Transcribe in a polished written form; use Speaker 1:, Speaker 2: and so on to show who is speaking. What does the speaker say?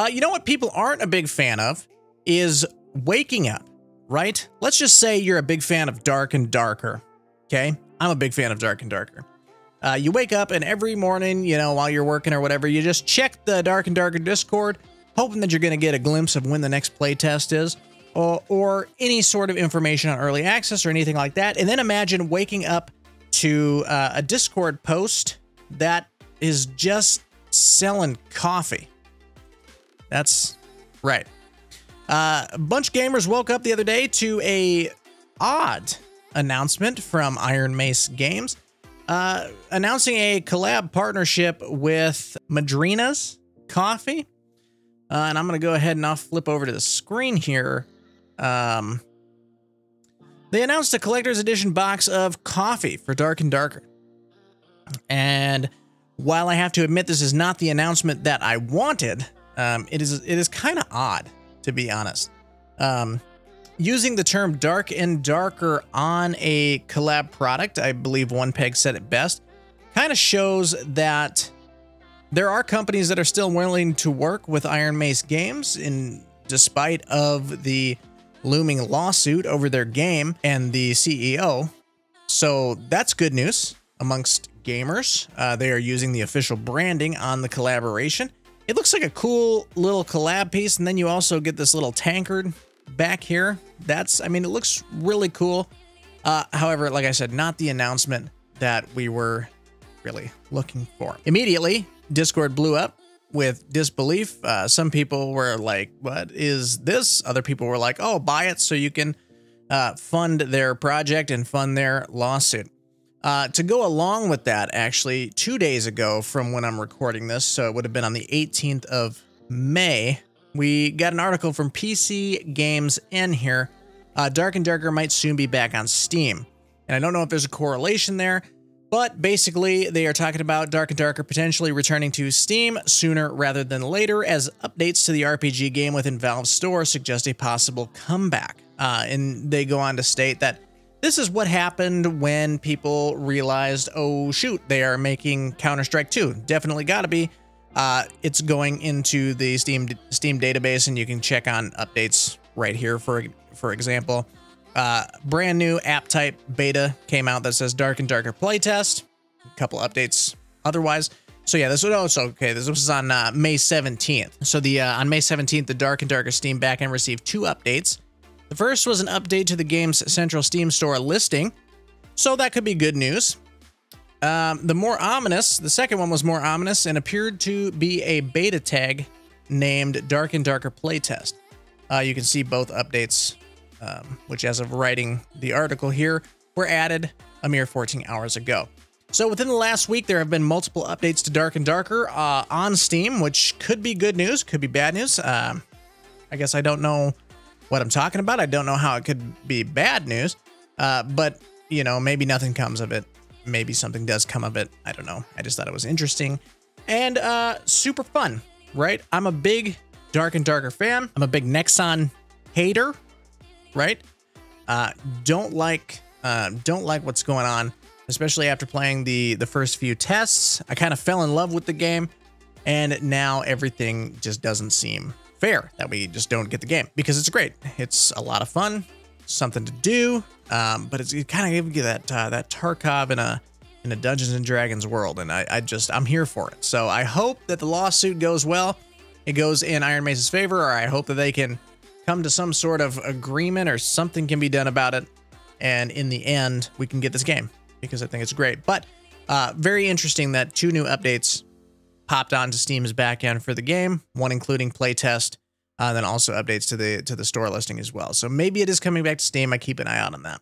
Speaker 1: You know what people aren't a big fan of is waking up, right? Let's just say you're a big fan of Dark and Darker, okay? I'm a big fan of Dark and Darker. You wake up and every morning, you know, while you're working or whatever, you just check the Dark and Darker Discord, hoping that you're going to get a glimpse of when the next playtest is, or any sort of information on early access or anything like that. And then imagine waking up to a Discord post that is just selling coffee. That's right. A bunch of gamers woke up the other day to a odd announcement from Iron Mace Games, announcing a collab partnership with Madrinas coffee. And I'm going to go ahead and I'll flip over to the screen here. They announced a collector's edition box of coffee for Dark and Darker. And while I have to admit this is not the announcement that I wanted, it is kind of odd, to be honest. Using the term Dark and Darker on a collab product, I believe One Peg said it best, kind of shows that there are companies that are still willing to work with Iron Mace Games in despite of the looming lawsuit over their game and the CEO. So that's good news amongst gamers. They are using the official branding on the collaboration. It looks like a cool little collab piece, and then you also get this little tankard back here. I mean, it looks really cool. However, like I said, not the announcement that we were really looking for. Immediately, Discord blew up with disbelief. Some people were like, what is this? Other people were like, oh, buy it so you can fund their project and fund their lawsuit. To go along with that, actually, 2 days ago from when I'm recording this, so it would have been on the 18th of May, we got an article from PC Games N here. Dark and Darker might soon be back on Steam. And I don't know if there's a correlation there, but basically they are talking about Dark and Darker potentially returning to Steam sooner rather than later, as updates to the RPG game within Valve's store suggest a possible comeback. And they go on to state that this is what happened when people realized, oh shoot, they are making Counter-Strike 2. Definitely gotta be. It's going into the Steam database, and you can check on updates right here, for example. Brand new app type beta came out that says Dark and Darker playtest. A couple updates otherwise. So yeah, this was okay. This was on May 17th. So on May 17th, the Dark and Darker Steam backend received 2 updates. The first was an update to the game's central Steam store listing, so that could be good news. The second one was more ominous and appeared to be a beta tag named Dark and Darker Playtest. You can see both updates, which as of writing the article here, were added a mere 14 hours ago. So within the last week, there have been multiple updates to Dark and Darker on Steam, which could be good news, could be bad news. I guess I don't know what I'm talking about. I don't know how it could be bad news, but, you know, maybe nothing comes of it. Maybe something does come of it. I don't know. I just thought it was interesting and super fun, right? I'm a big Dark and Darker fan. I'm a big Nexon hater, right? Don't like what's going on, especially after playing the first few tests. I kind of fell in love with the game, and now everything just doesn't seem fair that we just don't get the game, because it's great. It's a lot of fun, something to do, but it kind of gives you that Tarkov in a Dungeons and Dragons world, and I'm here for it. So I hope that the lawsuit goes well. It goes in Iron Mace's favor, or I hope that they can come to some sort of agreement or something can be done about it, and in the end we can get this game, because I think it's great. But very interesting that 2 new updates popped onto Steam's backend for the game, one including playtest, then also updates to the store listing as well. So maybe it is coming back to Steam. I keep an eye out on that.